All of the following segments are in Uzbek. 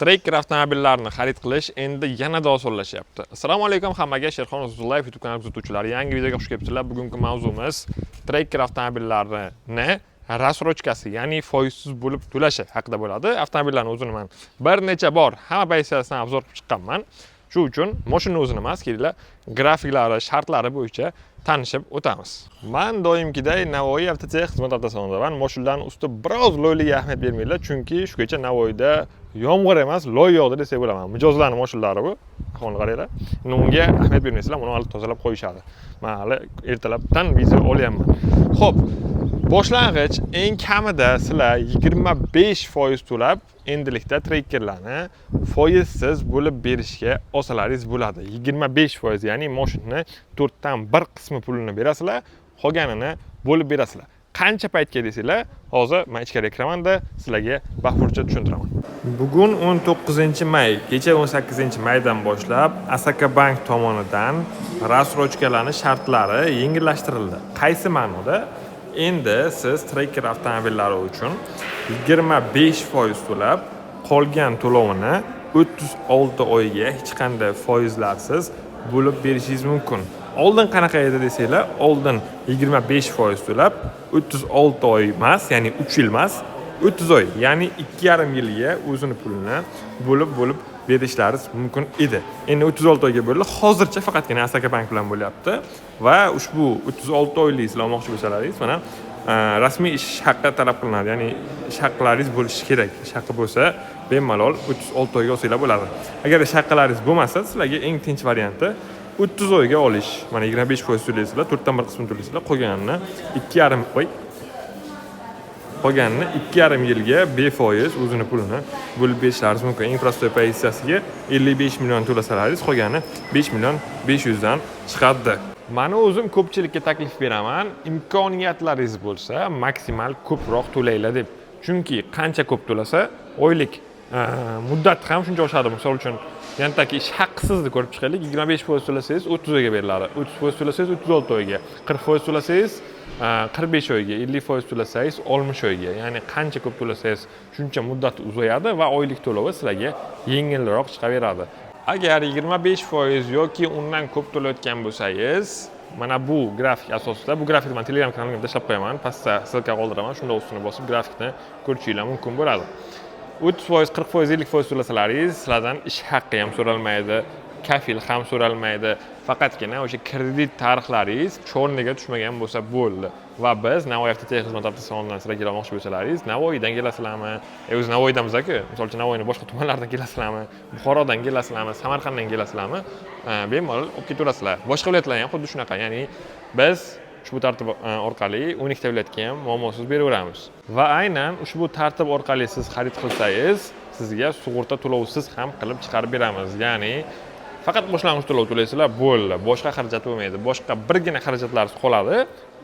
Tracker avtomobillarini xarid qilish endi yanada osonlashyapti. Assalomu alaykum hammaga, Sherxon Uzulllayev YouTube kanali kuzatuvchilari. Yangi videoga xush kelibsizlar. Bugungi mavzumiz Tracker avtomobillarini rassrochkasi, ya'ni foizsiz bo'lib to'lashi haqida bo'ladi. Avtomobillarni o'zini men bir necha bor hamma pozitsiyasidan obzor qilib chiqqanman. Shu uchun mashina o'zini emas, kelinglar grafiklari, shartlari bo'yicha tanishib o'tamiz. Men doimgiday Navoiy avtotex xizmat avtosalonidaman. Mashinalarning ustida biroz loyliga ahamiyat bermanglar, chunki shugacha Navoiyda yomg'ir emas, loy yog'di desak bo'laman. Mijozlarning mashinalari bu. Ahvolni qaranglar. Unga ahamiyat bermaysizlar, uni hali tozalab qo'yishadi. Men hali ertalabdan video olyapman. Xo'p, boshlang'ich eng kamida sizlar 25% to'lab endilikda trackerlarni foizsiz bo'lib berishga olsalaringiz bo'ladi. 25%, ya'ni mashinaning 4dan 1 qismi pulini berasizlar, qolganini bo'lib berasizlar. Qancha paytga desanglar, hozir men ichkariga kiramanda sizlarga bahslarcha tushuntiraman. Bugun 19-may, kecha 18-maydan boshlab Asaka Bank tomonidan rassrochkalarning shartlari yengillashtirildi. Qaysi ma'noda? Endi siz tracker avtomobillari uchun 25% to'lab, qolgan to'lovini 36 oyga hech qanday foizlarsiz bo'lib berishingiz mumkin. Oldin qanaqa edi desanglar, oldin 25% to'lab 36 oy emas, ya'ni 3 yil emas, 30 oy, ya'ni 2,5 yilga o'zini pulini bo'lib berishlaringiz mumkin edi. Endi 36 oyga bo'ldi. Hozircha faqatgina Asaka Bank bilan bo'lyapti va ushbu 36 oylik sizlar olmoqchi bo'lsalaringiz, mana rasmiy ish haqqi talab qilinadi. Ya'ni ish haqqlaringiz bo'lishi kerak. Ish haqqi bo'lsa, bemalol 36 oyga olsanglar bo'ladi. Agar ish haqqlaringiz bo'lmasa, sizlarga eng tinch varianti 30 oyga olish. Mana 25% to'laysizlar, 4dan 1 qismini to'laysizlar, qolganini 2,5 yilga befoiz o'zini pulini bo'lib berishlaringiz mumkin. Eng prostoy pozitsiyasiga 55 million to'lasalaringiz, qolgani 5 million 500 dan chiqadi. Meni o'zim ko'pchilikka taklif beraman, imkoniyatlaringiz bo'lsa, maksimal ko'proq to'laylar deb. Chunki qancha ko'p to'lasa, oylik muddat ham shuncha oshadi. Misol uchun, yantaki ish haqqisizni ko'rib chiqaylik, 25% to'lasangiz 30 oyga beriladi, 30% to'lasangiz 36 oyga, 40% to'lasangiz 45 oyga, 50% to'lasangiz 60 oyga. Ya'ni qancha ko'p to'lasangiz shuncha muddat uzayadi va oylik to'lovi sizlarga yengilroq chiqaveradi. Agar 25% yoki undan ko'p to'layotgan bo'lsangiz, mana bu grafik asosida, bu grafikni men Telegram kanalimga tashlab qo'yaman, pastda silka qoldiraman, shunda ustini bosib grafikni ko'rishingiz mumkin bo'ladi. 30%, 40%, 50% to'lasalaringiz, sizlardan ish haqqi ham so'ralmaydi, kafil ham so'ralmaydi. Faqatgina o'sha kredit tarixlaringiz chorniga tushmagan bo'lsa bo'ldi. Va biz Navoiy avtotex xizmat avtosalonidan sizlar kelmoqchi bo'lsalaringiz, Navoiydan kelasizlarmi? O'zi Navoiydamiz-ku. Misol uchun Navoiyning boshqa tumanlaridan kelasizlarmi? Buxorodan kelasizlarmi? Samarqanddan kelasizlarmi? Bemalol olib ketaverasizlar. Boshqa viloyatlar ham xuddi shunaqa. Ya'ni biz ushbu tartib orqali 12 ta viloyatga ham muammosiz beraveramiz. Va aynan ushbu tartib orqali siz xarid qilsangiz, sizga sug'urta to'lovsiz ham qilib chiqarib beramiz. Ya'ni faqat boshlang'ich to'lov to'laysizlar, bo'ldi. Boshqa xarajat bo'lmaydi. Boshqa birgina xarajatlaringiz qoladi.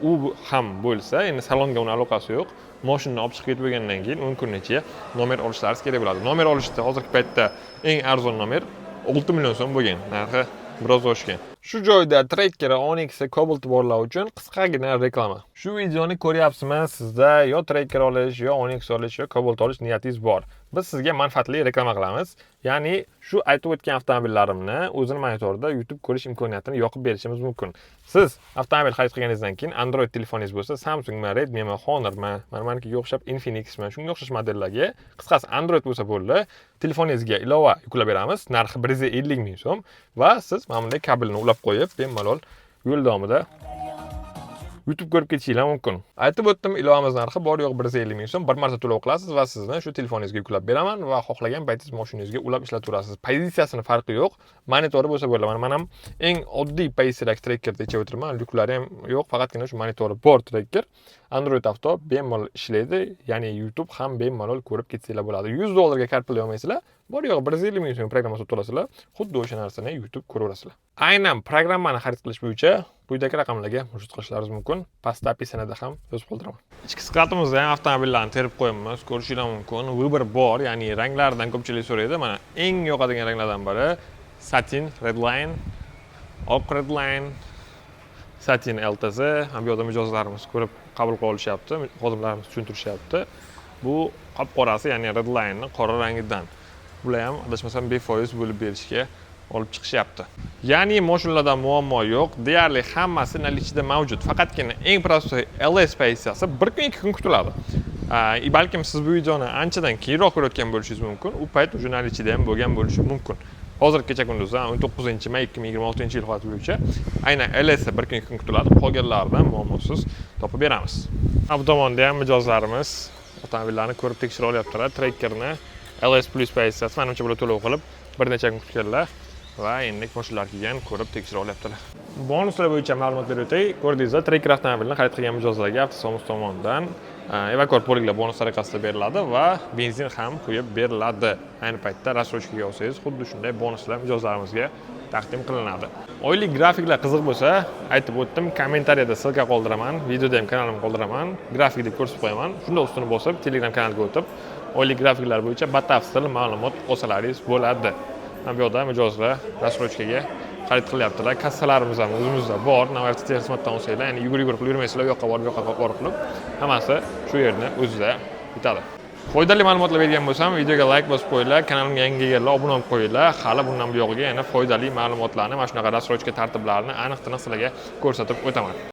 U ham bo'lsa, endi salonga uni aloqasi yo'q. Mashinani olib chiqib ketib bo'lgandan keyin 10 kungacha nomer olishlaringiz kerak bo'ladi. Nomer olishda hozirgi paytda eng arzon nomer 6 million so'm bo'lgan. Narxi biroz oshgan. Shu joyda Tracker Onyx Cobalt borlar uchun qisqagina reklama. Shu videoni ko'ryapsizmi, sizda yo Tracker olish, yo Onyx olish, yo Cobalt olish niyatingiz bor. Biz sizga manfaatli reklama qilamiz. Ya'ni shu aytib o'tgan avtomobillarimni o'zini monitorda YouTube ko'rish imkoniyatini yoqib berishimiz mumkin. Siz avtomobil xarid qilganingizdan keyin Android telefoningiz bo'lsa, Samsungmi, Redmimi, Honormi, manikiga o'xshab Infinixmi, shunga o'xshash modellarga, qisqasi Android bo'lsa bo'ldi, telefoningizga ilova yuklab beramiz. Narxi 150 ming so'm va siz mana bunday kabelni ulab qo'yib, bemalol yo'l davomida YouTube ko'rib ketishingiz mumkin. Aytib o'tdim, ilovamiz narxi bor yo'q 150 ming so'm, bir marta to'lov qilasiz va sizni shu telefoningizga yuklab beraman va xohlagan paytingiz mashinangizga ulab ishlataverasiz. Pozitsiyasini farqi yo'q. Monitori bo'lsa bo'ladi. Men ham eng oddiy pozitsiyadagi trackerda ichib o'tiraman. Lyuklari ham yo'q, faqatgina shu monitori bor tracker. Android Auto bemalol ishlaydi, ya'ni YouTube ham bemalol ko'rib ketsanglar bo'ladi. $100 ga kart pul olmaysizlar. Bor yo'q 150 ming so'm programma sotib olasizlar, xuddi o'sha narsani YouTube ko'raverasizlar. Aynan programmani xarid qilish bo'yicha quyidagi raqamlarga murojaat qilishlaringiz mumkin. Pastda opisiyanida ham yozib qoldiraman. Ichki sifatimizda ham avtomobillarni terib qo'yamiz, ko'rishingiz mumkin. Vibr bor, ya'ni ranglaridan ko'pchilik so'raydi. Mana eng yoqadigan ranglardan biri Satin Redline, oq Redline, Satin LTZ. Ham bu yerda mijozlarimiz ko'rib qabul qilib olishyapti, xodimlarimiz tushuntirishyapti. Bu qop qorasi, ya'ni Redline'ning qora rangidan. Bular ham adashmasam befoiz bo'lib berishga olib chiqishyapti. Ya'ni mashinalarda muammo yo'q, deyarli hammasi наличиеda mavjud. Faqatgina eng prostoy LS pensiyasi 1 kun 2 kun kutiladi. Balkim siz bu videoni anchadan keyinroq ko'rayotgan bo'lishingiz mumkin. U payt уже наличиеda ham bo'lgan bo'lishi mumkin. Hozir kecha kunduzda 19-may 2026 yil holat bo'yicha aynan LS 1 kun 2 kun kutiladi. Qolganlaridan muammosiz topib beramiz. Bu tomonda ham mijozlarimiz avtomobillarni ko'rib tekshirib olyaptilar. Trackerni LS Plus pensiyasi menimcha bular to'lov qilib bir necha kun kutganlar va endi mashinalar kelgan ko'rib tekshirib olyaptilar. Bonuslar bo'yicha ma'lumot berib o'tay. Ko'rdingizlar, Tracker avtomobilini xarid qilgan mijozlarga Avtosomuz tomonidan evakor poliglar bonus tariqasida beriladi va benzin ham qo'yib beriladi. Ayni paytda rassrochkaga olsangiz, xuddi shunday bonuslar mijozlarimizga taqdim qilinadi. Oylik grafiklar qiziq bo'lsa, aytib o'tdim, kommentariyada silka qoldiraman, videoda ham kanalimga qoldiraman, grafikni ko'rsatib qo'yaman. Shunda ustini bosib, Telegram kanaliga o'tib, oylik grafiklar bo'yicha batafsil ma'lumot olsalaringiz bo'ladi. Bu yerda mijozlar rassrochkaga xarid qilyaptilar. Kassalarimiz ham o'zimizda bor. Navbat xizmatdan olsanglar, ya'ni yugurib yurmaysizlar, u yoqqa borib, bu yoqqa borib qilib, hammasi shu yerni o'zida bitadi. Foydali ma'lumotlar bergan bo'lsam, videoga like bosib qo'yinglar, kanalimga yangi kelganlar obuna bo'lib qo'yinglar. Hali bundan buyog'iga yana foydali ma'lumotlarni, mana shunaqa rassrochka tartiblarini aniq-tiniq sizlarga ko'rsatib o'taman.